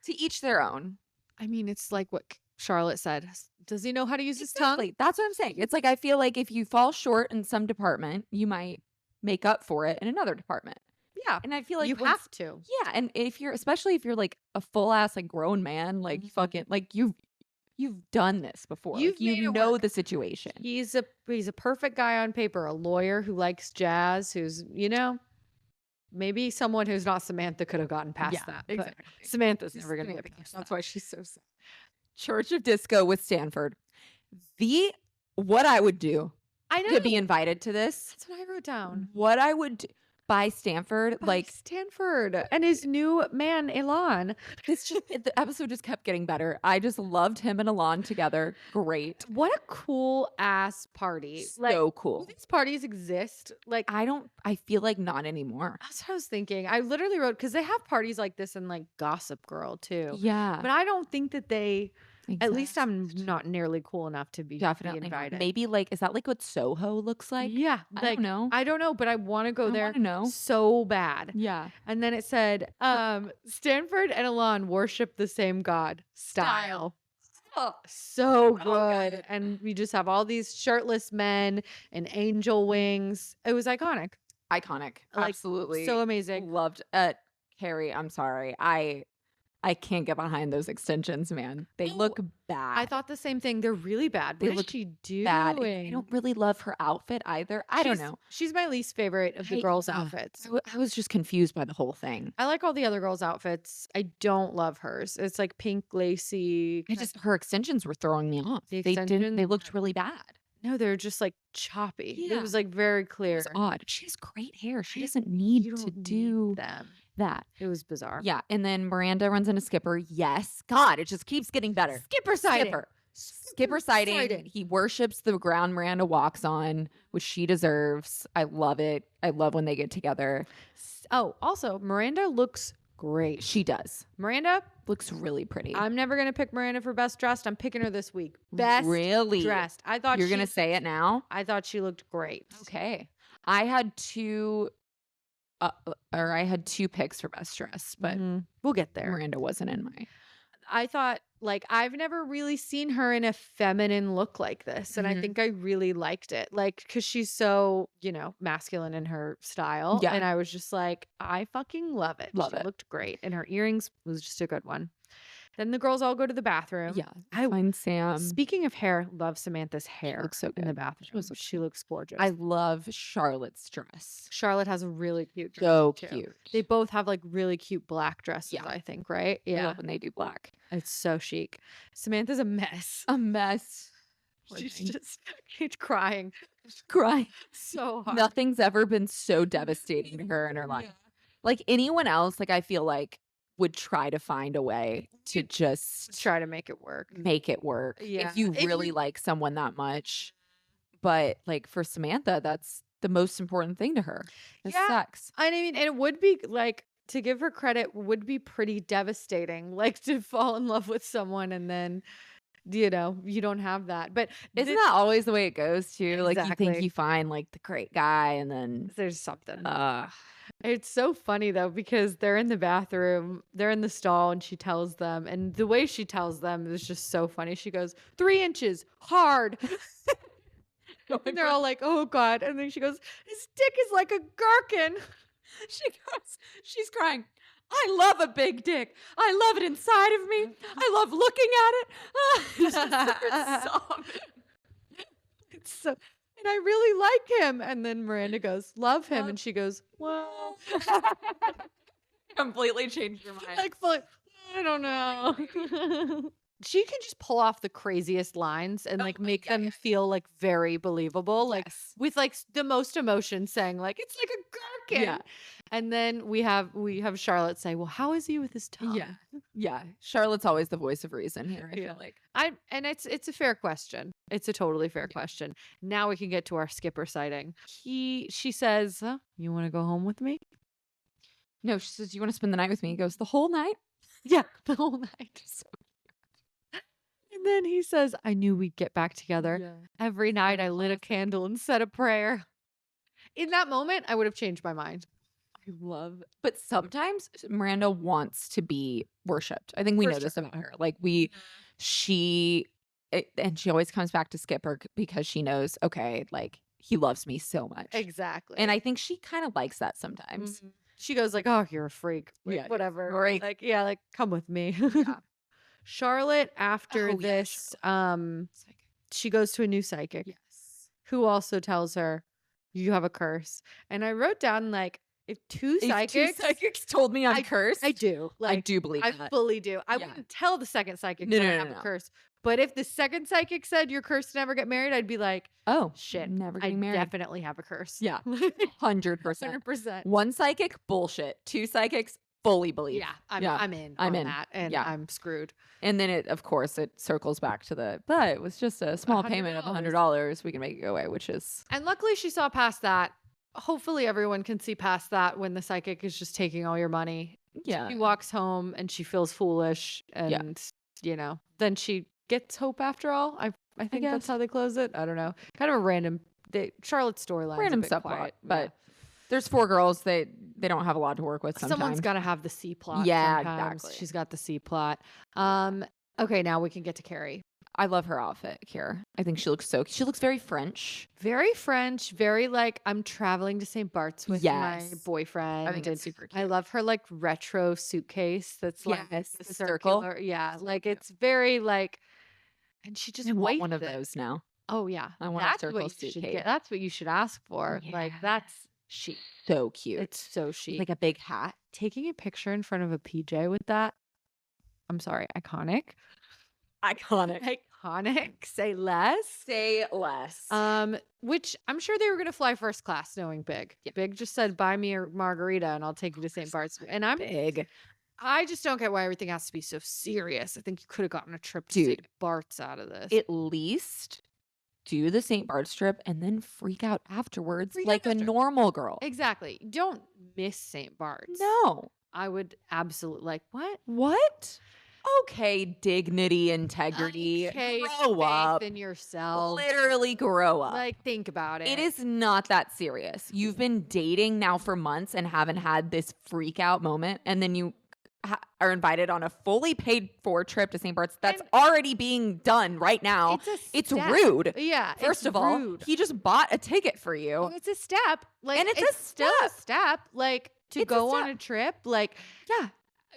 To each their own. I mean, it's like what Charlotte said. Does he know how to use his tongue? Exactly. That's what I'm saying. It's like I feel like if you fall short in some department, you might make up for it in another department. Yeah, And I feel like you once- have to. Yeah, and especially if you're like a full ass like grown man, like fucking like you've done this before. You've Like, you made it know work. the situation. He's a perfect guy on paper, a lawyer who likes jazz, who's, maybe someone who's not Samantha could have gotten past that. but exactly. Samantha's never going to Samantha get past That's that. why she's so sad. Church of Disco with Stanford. What I would do I know. to be invited to this. That's what I wrote down. What I would do by Stanford, By like Stanford and his new man, Elon. the episode just kept getting better. I just loved him and Alon together. Great. What a cool ass party. So cool. Do these parties exist? Like, I feel like not anymore. that's what I was thinking. I literally wrote, because they have parties like this in like Gossip Girl too. Yeah. But I don't think that they, at least I'm exist. not nearly cool enough to be Definitely not. invited. Maybe like, is that like what Soho looks like? Yeah. I Like, don't know. I don't know, but I want to go I there wanna know. so bad. Yeah. And then it said, Stanford and Elon worship the same God. Style. Oh, So God. good. And we just have all these shirtless men and angel wings. It was iconic. iconic. Like, Absolutely. So amazing. Loved Carrie, I'm sorry. I can't get behind those extensions, man. They No, look bad. I thought the same thing. They're really bad. They What is look she doing? bad. I don't really love her outfit either. I don't know. She's my least favorite of the I- girls' ugh, outfits. I was just confused by the whole thing. I like all the other girls' outfits. I don't love hers. It's like pink lacy. Her extensions were throwing me off. The They didn't. They extensions? looked really bad. No, they're just like choppy. Yeah. It was like very clear. It was odd. She has great hair. She I- doesn't need You to don't need do them. that. It was bizarre. Yeah. And then Miranda runs into Skipper. Yes. God, it just keeps getting better. Skipper sighting. Skipper sighting. sighting. He worships the ground Miranda walks on, which she deserves. I love it. I love when they get together. Oh, also, Miranda looks great. She does. Miranda, Looks really pretty. I'm never gonna pick Miranda for best dressed. I'm picking her this week. Best really dressed. I thought You're she, gonna say it now? I thought she looked great. Okay. I had two picks for best dress, but Mhm. We'll get there. Miranda wasn't in my. I thought, like, I've never really seen her in a feminine look like this. And I Mhm. think I really liked it. Like, because she's so, masculine in her style. Yeah. And I was just like, I fucking love it. Love She it. looked great. And her earrings was just a good one. Then the girls all go to the bathroom. Yeah. I- Find Sam. Speaking of hair, love Samantha's hair looks so in the good. bathroom. She looks gorgeous. I love Charlotte's dress. Charlotte has a really cute dress. So too. cute. They both have like really cute black dresses, Yeah. I think, right? I love when they do black. It's so chic. Samantha's a mess. A mess. She's just she's crying crying. so hard. Nothing's ever been so devastating to her in her life. Like anyone else, like I feel like would try to find a way to just Try to make it work. make it work. Yeah. If you If really you- like someone that much. But like for Samantha, that's the most important thing to her. Is Yeah. sex. I mean, and it would be like, to give her credit, would be pretty devastating, like to fall in love with someone and then, you don't have that. But Isn't that always the way it goes too? Like you think Exactly. you find like the great guy and then there's something. uh It's so funny though, because they're in the bathroom, they're in the stall, and she tells them, and the way she tells them is just so funny. She goes, 3 inches, hard. And they're all like, oh God. And then she goes, his dick is like a gherkin. she's crying. I love a big dick. I love it inside of me. I love looking at it. She starts sobbing. It's so, and I really like him. And then Miranda goes, love him. And she goes, well, Completely changed your mind. like, fully, I don't know. She can just pull off the craziest lines and like make them feel like very believable, like Yes. with like the most emotion, saying like it's like a gherkin. Yeah. And then we have Charlotte say, well, how is he with his tongue? Yeah. Charlotte's always the voice of reason here, I Yeah. feel like. And it's a fair question. It's a totally fair question. Now we can get to our Skipper sighting. She says, you want to go home with me? No, she says, "You want to spend the night with me?" He goes, "The whole night?" Yeah, the whole night. And then he says, I knew we'd get back together. Every night I lit a candle and said a prayer. In that moment, I would have changed my mind. I love, but sometimes Miranda wants to be worshipped. I think we For know this sure. about her. Like and she always comes back to Skipper because she knows, okay, like he loves me so much. Exactly. And I think she kind of likes that sometimes. She goes like, oh, you're a freak. Like, Yeah, whatever. freak. Like, yeah, like come with me. Yeah. Charlotte, after Oh, yeah, this, she goes to a new psychic. Yes. Who also tells her, you have a curse. And I wrote down like, if two If two psychics told me I'm cursed. I do. I do believe I that. fully do. I Yeah. wouldn't tell the second psychic No, that no, I no, have no. a curse. But if the second psychic said you're cursed to never get married, I'd be like, Oh, shit, never I getting married. definitely have a curse. Yeah. 100%. 100%. One psychic, bullshit. Two psychics, fully believe. Yeah, I'm in I'm on in. that, and Yeah. I'm screwed. And then it circles back to but it was just a small payment of $100. We can make it go away, which is And luckily she saw past that. Hopefully everyone can see past that when the psychic is just taking all your money. yeah. She walks home and she feels foolish, and then she gets hope after all. I think that's guess. how they close it. I don't know. Kind of a random Charlotte's storyline. Random a bit subplot, quiet, but there's 4 girls. They don't have a lot to work with sometimes. someone's got to have the C plot. Yeah, sometimes. exactly. She's got the C plot. Okay, now we can get to Carrie. I love her outfit here. I think she looks very French. Very French, very like I'm traveling to St. Bart's with my Yes. boyfriend. I think and it's super I cute. love her like retro suitcase that's like Yes, the the circle. circular. Yeah, like it's very like, and she just I want wastes one of it. those now. Oh yeah, I want a that's circle what you should suitcase. get. That's what you should ask for. Like Yeah. that's chic. So cute. It's so chic. like a big hat. Taking a picture in front of a PJ with that. I'm sorry, iconic. Iconic. Iconic. Say less. Say less. Which I'm sure they were gonna fly first class, knowing Big. Yeah. Big just said, "Buy me a margarita and I'll take you to St. Bart's." And big. I just don't get why everything has to be so serious. I think you could have gotten a trip to Dude. St. Bart's out of this. At least do the St. Bart's trip and then freak out afterwards Freak like out a after. normal girl. Exactly. Don't miss St. Bart's. No. I would absolutely like what? What? Okay, dignity, integrity. Okay, grow faith up. in yourself. Literally grow up. Like think about it. It is not that serious. You've been dating now for months and haven't had this freak out moment, and then you are invited on a fully paid for trip to St. Bart's that's already being done right now. It's step. rude. Yeah. First it's of all, rude. he just bought a ticket for you. Well, it's a step. Like, And it's a still a step. Like to It's a go on step. a trip. Like, Yeah.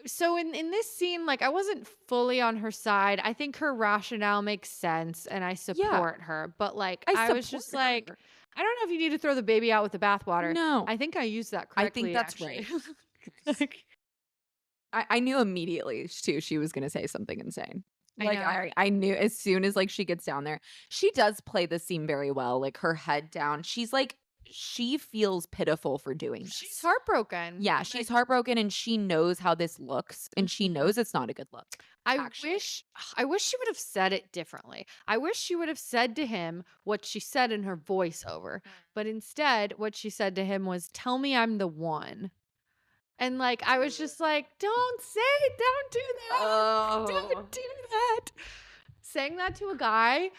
so in this scene, like I wasn't fully on her side. I think her rationale makes sense, and I support her. But like, I was just support like, her. I don't know if you need to throw the baby out with the bathwater. No. I think I used that I correctly. think that's actually. right. Like, I knew immediately too she was gonna say something insane. I Like know. I knew as soon as like she gets down there. She does play the scene very well. Like her head down. She's like she feels pitiful for doing this. she's heartbroken. Yeah, she's heartbroken and she knows how this looks and she knows it's not a good look. I actually. wish she would have said it differently. I wish she would have said to him what she said in her voiceover. But instead, what she said to him was, "Tell me I'm the one." And like I was just like, "Don't don't do that. Don't do that." Saying that to a guy,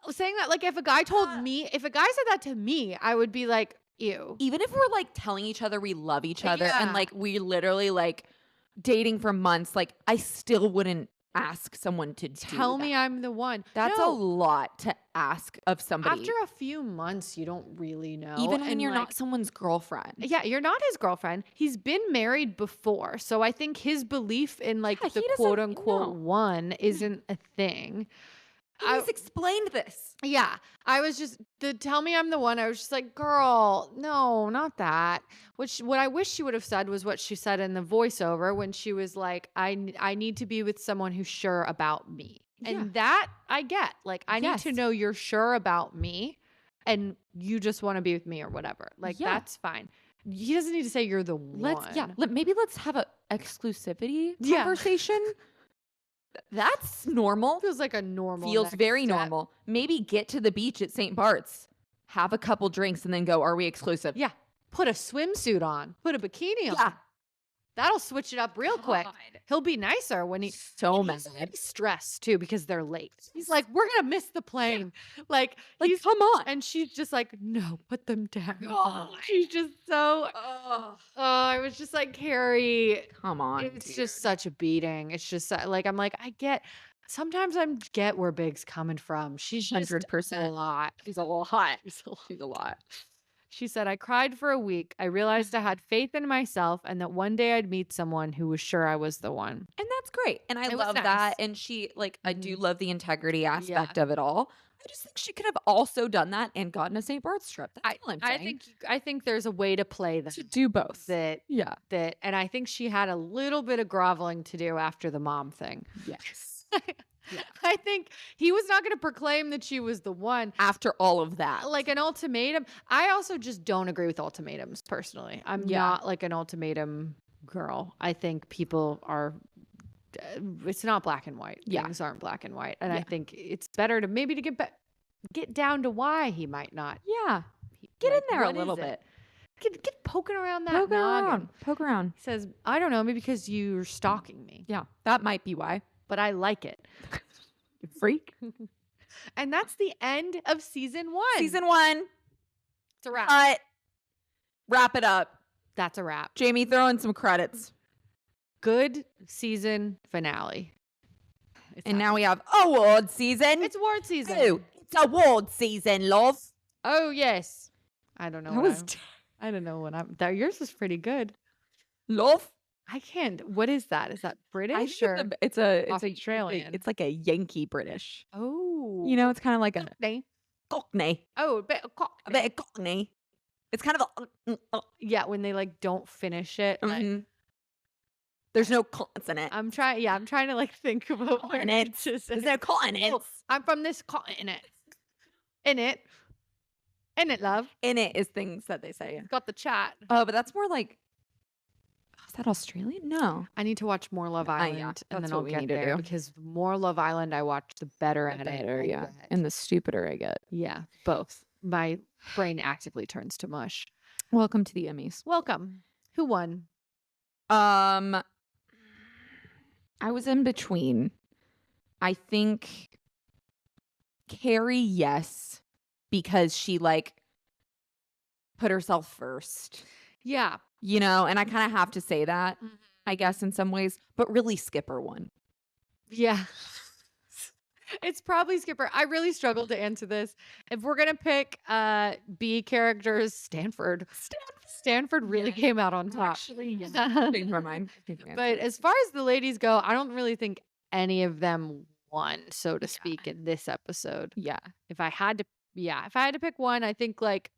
saying that like if a guy told me, if a guy said that to me, I would be like, "Ew." Even if we're like telling each other we love each other and Yeah. like we literally like dating for months, like I still wouldn't ask someone to Tell do me that. I'm the one. That's No. a lot to ask of somebody. After a few months, you don't really know. even when and, you're like, not someone's girlfriend. Yeah, you're not his girlfriend. He's been married before. So I think his belief in like Yeah, the he doesn't quote unquote know. one isn't a thing. I just explained this. Yeah, I was just the tell me I'm the one. I was just like, girl, no, not that. What I wish she would have said was what she said in the voiceover when she was like, I need to be with someone who's sure about me, and that I get. Like, I need to Yes. know you're sure about me, and you just want to be with me or whatever. Like, Yeah. that's fine. He doesn't need to say you're the one. Maybe let's have a exclusivity Yeah. conversation. That's normal. Feels like a normal. Feels next very step. normal. Maybe get to the beach at St. Bart's, have a couple drinks, and then go, are we exclusive? Yeah. Put a swimsuit on. Put a bikini on. Yeah. That'll switch it up real quick. God. He'll be nicer when So he's mad. stressed too because they're late. He's like, we're gonna miss the plane. Like he's come on. and she's just like, no, put them down. God. She's just so. I was just like, Carrie. Come on. It's just such a beating. It's just like I'm like I get. Sometimes I get where Big's coming from. She's just 100%. a lot. She's a little hot. She's a lot. She said, I cried for a week. I realized I had faith in myself and that one day I'd meet someone who was sure I was the one. And that's great. And I It was love nice. that. And she, like, I do Mhm. love the integrity aspect of it all. I just think she could have also done that and gotten a St. Bart's trip. That's all I'm saying. I think there's a way to play that. to do both. That Yeah. and I think she had a little bit of groveling to do after the mom thing. Yes. I think he was not going to proclaim that she was the one. After all of that. Like an ultimatum. I also just don't agree with ultimatums personally. I'm Yeah. not like an ultimatum girl. I think people are it's not black and white. Yeah. Things aren't black and white. And I Yeah. think it's better to maybe to get down to why he might not. Yeah. Get in Like, there a what is little it? bit. Get poking around that Poke noggin. around. Poke around. He says, I don't know, maybe because you're stalking me, Yeah. That might be why. but I like it. You freak. And that's the end of season 1. Season 1. It's a wrap. Cut. Wrap it up. That's a wrap. Jamie, throw in some credits. Good season finale. And now we have award season. It's award season. Oh, it's award season, love. Oh yes. I don't know. That was I don't know what I'm. That yours was pretty good. love. I can't. What is that? Is that British I think or it's Australian? It's like a Yankee British. Oh, You know, it's kind of like a Cockney. Cockney. Oh, a bit of A Cockney. bit of Cockney. It's kind of a. Yeah, when they like don't finish it. Like, Mhm. There's no consonant. I'm trying. Yeah, I'm trying to like think about what Continents. to say. There's no consonants. Oh, I'm from this continent. In it, love. In it is things that they say. Got the chat. Oh, but that's more like. Is that Australian? No. I need to watch more Love yeah, Island, and that's then what I'll we get need to there do. because the more Love Island I watch, the better at it. I get. And the stupider I get. Yeah, both. My brain actively turns to mush. Welcome to the Emmys. Welcome. Who won? I was in between. I think Carrie, yes, because she like put herself first, Yeah. you know, and I kind of have to say that, Mhm. I guess, in some ways, but really Skipper won. Yeah. It's probably Skipper. I really struggled to answer this. If we're gonna pick B characters, Stanford. Stanford really came out on top. Actually, yeah. Changed my mind. But as far as the ladies go, I don't really think any of them won, so to speak, in this episode. yeah. If I had to pick one, I think like,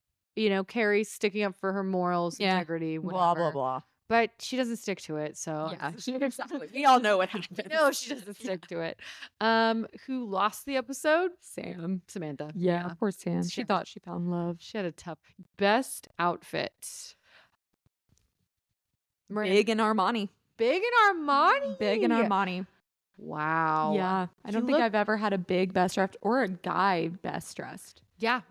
Carrie's sticking up for her morals, Yeah. integrity, Blah, blah, whatever. blah. But she doesn't stick to it, so Yeah. Exactly. We all know what happened. no, she doesn't stick to it. Who lost the episode? Sam. Samantha. Yeah, of course, Sam. She Sure. thought she found love. She had a tough best outfit. Miranda. Big in Armani. Big in Armani. Big in Armani. Wow. Yeah. I He don't think looked- I've ever had a big best dressed or a guy best dressed. Yeah.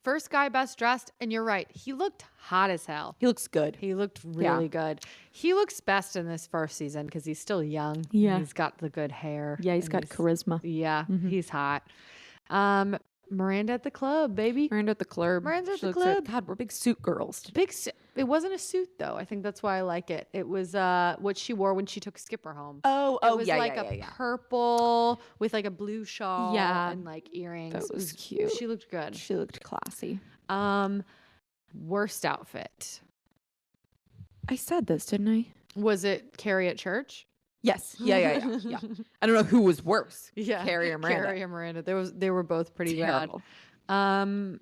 First guy best dressed, and you're right. He looked hot as hell. He looks good. He looked really good. He looks best in this first season because he's still young. and Yeah. He's got the good hair. Yeah, he's and got charisma. Yeah, Mhm. he's hot. Miranda at the club, baby. Miranda at the club. Miranda's at She the looks like- club. God, we're big suit girls. It wasn't a suit though. I think that's why I like it. It was what she wore when she took Skipper home. Oh, It was like a purple with like a blue shawl Yeah. and like earrings. That It was cute. She looked good. She looked classy. Worst outfit. I said this, didn't I? Was it Carrie at church? Yes. Yeah. I don't know who was worse. Yeah, Carrie or Miranda. Carrie or Miranda. They were both pretty Terrible. bad.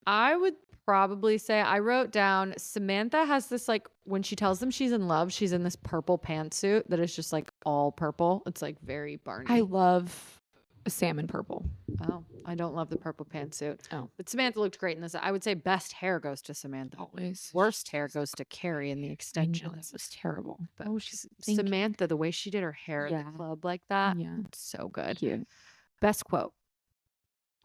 I would probably say I wrote down Samantha has this like when she tells them she's in love, she's in this purple pantsuit that is just like all purple. It's like very Barney. I love a salmon purple. Oh, I don't love the purple pantsuit. Oh. But Samantha looked great in this. I would say best hair goes to Samantha. Always. Worst hair goes to Carrie in the I know, extensions. that was terrible. But Oh, she's thank you. Samantha, the way she did her hair at Yeah. the club like that, Yeah. so good. Cute. Best quote.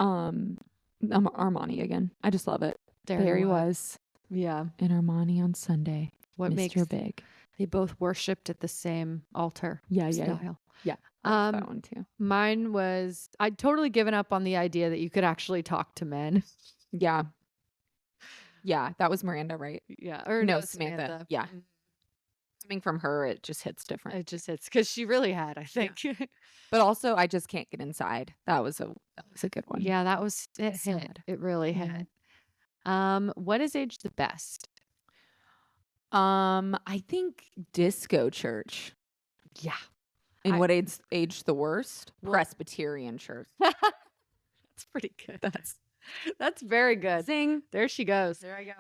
Armani again. I just love it. There he was Yeah. in Armani on Sunday. What Mr. makes Big. they both worshipped at the same altar? Yeah. style. Yeah. I like Um, that one too. Mine was I'd totally given up on the idea that you could actually talk to men. Yeah. Yeah. That was Miranda, right? Yeah. Or No, Samantha. Yeah. Mm, Coming from her, it just hits different. It just hits because she really had, I think. Yeah, But also, I just can't get inside. That was a good one. that was it. Hit. Sad. It really Yeah. hit. What is aged the best? I think Disco Church. Yeah. And I- what aged the worst? Well- Presbyterian Church. That's pretty good. That's very good. Zing. There she goes. There I go.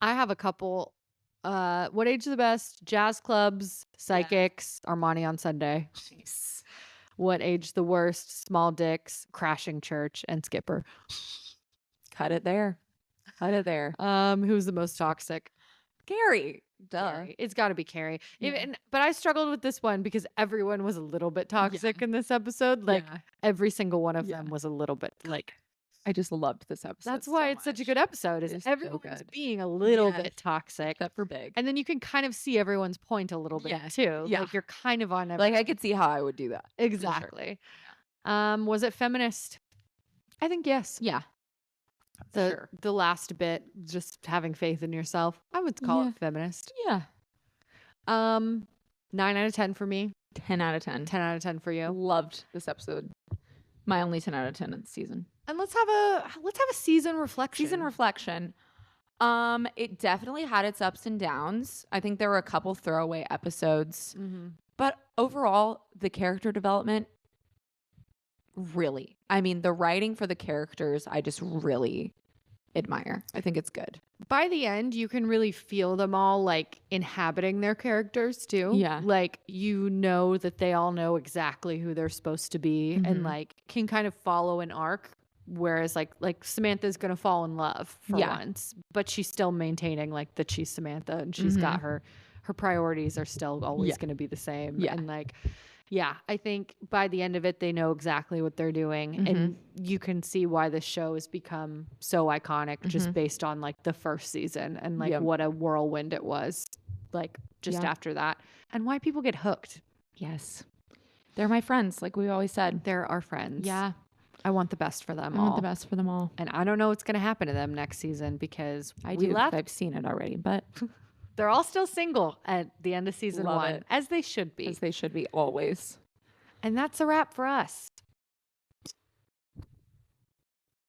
I have a couple. What age the best? Jazz clubs, psychics, Armani on Sunday. Nice. What age the worst? Small dicks, crashing church, and Skipper. Cut it there. Cut it there. Who's the most toxic? Carrie. Duh. Carrie. It's got to be Carrie. Yeah. But I struggled with this one because everyone was a little bit toxic in this episode. Like Yeah. every single one of Yeah. them was a little bit like. I just loved this episode. That's why so it's such a much. good episode. Is It's so everyone's good. being a little Yes. bit toxic, Except for Big. and then you can kind of see everyone's point a little bit Yeah. too. Yeah. Like you're kind of on Like I could see how I would do that. for sure. exactly. Was it feminist? I think yes. Yeah. The last bit, just having faith in yourself. I would call Yeah. it feminist. Yeah. 9 out of 10 for me. 10 out of 10. 10 out of 10 for you. Loved this episode. My only 10 out of 10 of the season. And let's have a season reflection. Season reflection. It definitely had its ups and downs. I think there were a couple throwaway episodes, Mhm. but overall, the character development really. I mean, the writing for the characters, I just really admire. I think it's good. By the end, you can really feel them all like inhabiting their characters too. Yeah. Like you know that they all know exactly who they're supposed to be and Mhm. like can kind of follow an arc. Whereas like Samantha's gonna fall in love for Yeah. once, but she's still maintaining like that she's Samantha and she's got her priorities are still always Yeah. gonna be the same. Yeah. And like I think by the end of it, they know exactly what they're doing. And you can see why this show has become so iconic just based on like the first season and like Yep. what a whirlwind it was like just Yeah. after that and why people get hooked. Yes. They're my friends, like we always said. They're our friends. Yeah. I want the best for them I all. want the best for them all. And I don't know what's going to happen to them next season because I we do. 'Cause left. I've seen it already, but They're all still single at the end of season Love 1, it. as they should be. as they should be always. And that's a wrap for us.